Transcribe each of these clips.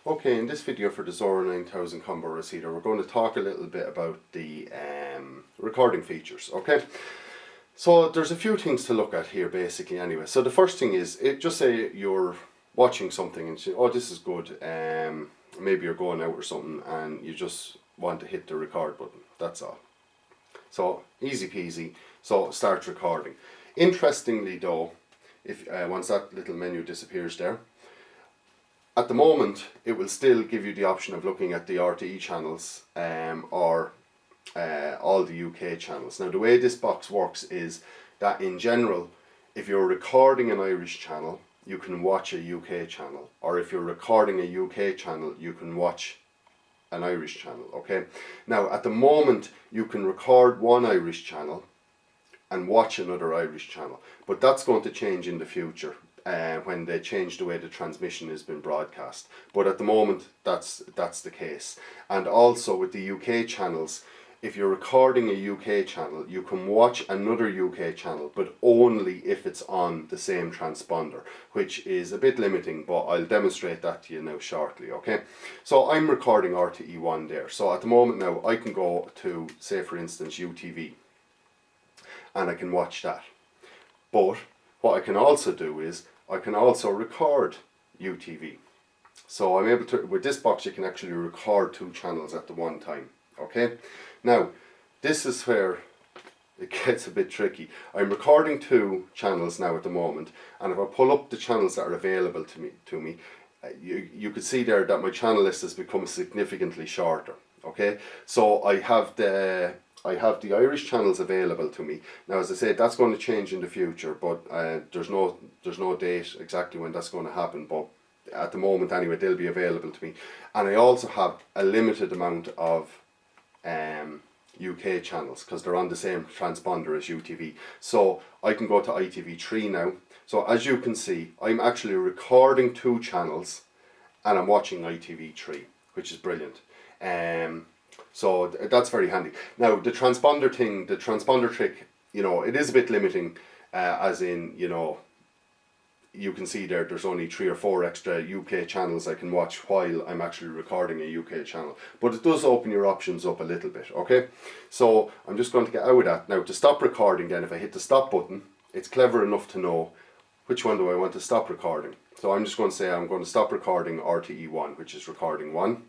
Okay, in this video for the Xoro 9000 combo receiver, we're going to talk a little bit about the recording features, okay? So there's a few things to look at here basically anyway. So the first thing is, just say you're watching something and you say, oh, this is good, maybe you're going out or something and you just want to hit the record button, that's all. So easy peasy, so start recording. Interestingly though, if once that little menu disappears there, at the moment, it will still give you the option of looking at the RTE channels or all the UK channels. Now, the way this box works is that in general, if you're recording an Irish channel, you can watch a UK channel. Or if you're recording a UK channel, you can watch an Irish channel, okay? Now, at the moment, you can record one Irish channel and watch another Irish channel. But that's going to change in the future. When they change the way the transmission has been broadcast, but at the moment that's the case. And also with the UK channels, if you're recording a UK channel, you can watch another UK channel, but only if it's on the same transponder, which is a bit limiting, but I'll demonstrate that to you now shortly, okay? So I'm recording RTE1 there, so at the moment now I can go to, say for instance, UTV, and I can watch that. But what I can also do is I can also record UTV. So I'm able to, with this box you can actually record two channels at the one time, okay? Now, this is where it gets a bit tricky. I'm recording two channels now at the moment, and if I pull up the channels that are available to me, you could see there that my channel list has become significantly shorter, okay? So I have the Irish channels available to me. Now, as I said, that's going to change in the future, but there's no date exactly when that's going to happen, but at the moment anyway, they'll be available to me. And I also have a limited amount of UK channels, because they're on the same transponder as UTV. So I can go to ITV3 now. So as you can see, I'm actually recording two channels and I'm watching ITV3, which is brilliant. So that's very handy. Now the transponder trick, you know, it is a bit limiting, as in, you know, you can see there's only 3 or 4 extra UK channels I can watch while I'm actually recording a UK channel. But it does open your options up a little bit, okay? So I'm just going to get out of that. Now to stop recording then, if I hit the stop button, it's clever enough to know which one do I want to stop recording. So I'm just going to say I'm going to stop recording RTE1, which is recording 1.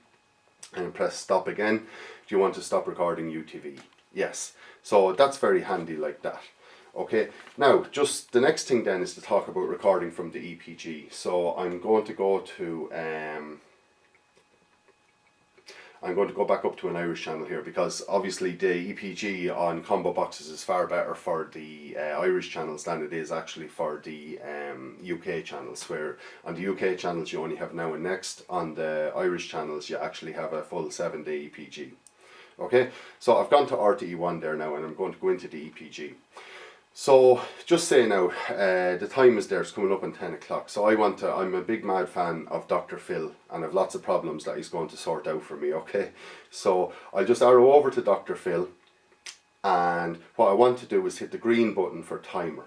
And press stop again. Do you want to stop recording UTV? Yes. So that's very handy like that. Okay, now just the next thing then is to talk about recording from the EPG. So I'm going to go to back up to an Irish channel here, because obviously the EPG on combo boxes is far better for the Irish channels than it is actually for the UK channels, where on the UK channels you only have now and next, on the Irish channels you actually have a full 7-day EPG. Okay, so I've gone to RTE1 there now, and I'm going to go into the EPG. So just say now, the time is there, it's coming up on 10 o'clock. So I'm a big mad fan of Dr. Phil, and I've lots of problems that he's going to sort out for me, okay? So I'll just arrow over to Dr. Phil, and what I want to do is hit the green button for timer.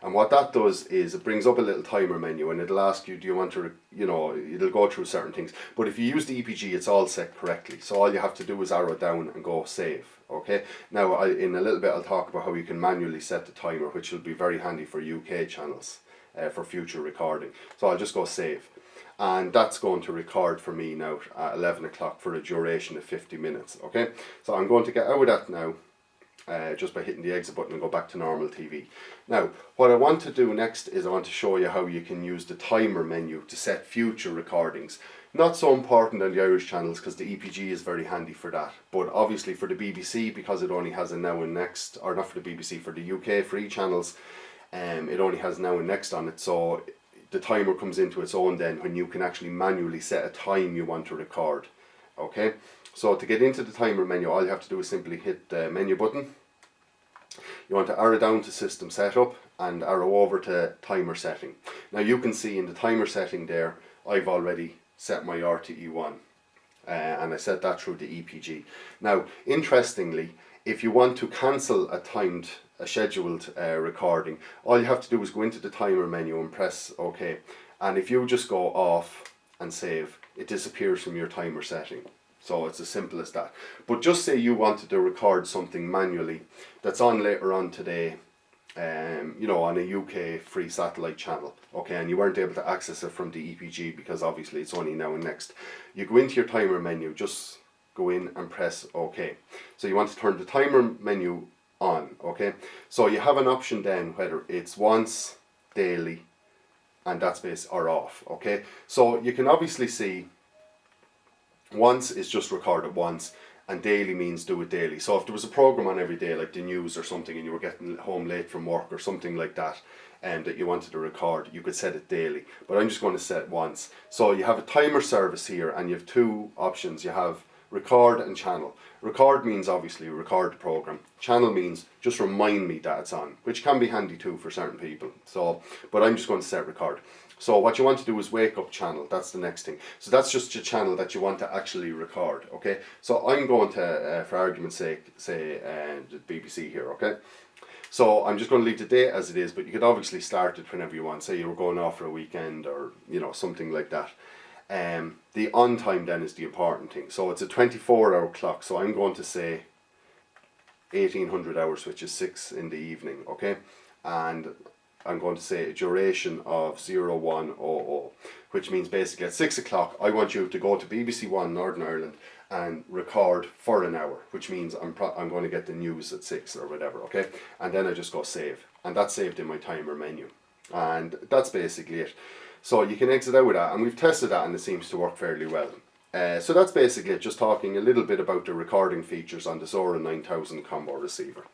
And what that does is it brings up a little timer menu, and it'll ask you, do you want to, you know, it'll go through certain things. But if you use the EPG, it's all set correctly. So all you have to do is arrow down and go save, okay? Now, in a little bit, I'll talk about how you can manually set the timer, which will be very handy for UK channels for future recording. So I'll just go save. And that's going to record for me now at 11 o'clock for a duration of 50 minutes, okay? So I'm going to get out of that now. Just by hitting the exit button and go back to normal TV. Now, what I want to do next is I want to show you how you can use the timer menu to set future recordings. Not so important on the Irish channels, because the EPG is very handy for that. But obviously for the BBC, because it only has a now and next, or not for the BBC, for the UK free channels, it only has now and next on it. So the timer comes into its own then when you can actually manually set a time you want to record. Okay, so to get into the timer menu, all you have to do is simply hit the menu button. You want to arrow down to system setup and arrow over to timer setting. Now you can see in the timer setting there, I've already set my RTE1, and I set that through the EPG. Now interestingly, if you want to cancel a scheduled recording, all you have to do is go into the timer menu and press OK. And if you just go off and save, it disappears from your timer setting. So it's as simple as that. But just say you wanted to record something manually that's on later on today, you know, on a UK free satellite channel, okay, and you weren't able to access it from the EPG because obviously it's only now and next. You go into your timer menu, just go in and press OK. So you want to turn the timer menu on, okay? So you have an option then whether it's once, daily, and that's base or off, okay? So you can obviously see once is just record it once, and daily means do it daily. So if there was a program on every day, like the news or something, and you were getting home late from work or something like that, and that you wanted to record, you could set it daily. But I'm just going to set once. So you have a timer service here, and you have two options. You have record and channel. Record means obviously record the program. Channel means just remind me that it's on, which can be handy too for certain people. So, but I'm just going to set record. So what you want to do is wake up channel. That's the next thing. So that's just a channel that you want to actually record. Okay. So I'm going to, for argument's sake, say the BBC here. Okay. So I'm just going to leave the date as it is, but you could obviously start it whenever you want. Say you were going off for a weekend or, you know, something like that. The on time then is the important thing. So it's a 24-hour clock. So I'm going to say 1800 hours, which is 6 in the evening, okay? And I'm going to say a duration of 0100, which means basically at 6 o'clock, I want you to go to BBC One Northern Ireland and record for an hour, which means I'm going to get the news at 6 or whatever, okay? And then I just go save, and that's saved in my timer menu. And that's basically it. So you can exit out with that, and we've tested that and it seems to work fairly well. So that's basically it, just talking a little bit about the recording features on the Xoro 9000 combo receiver.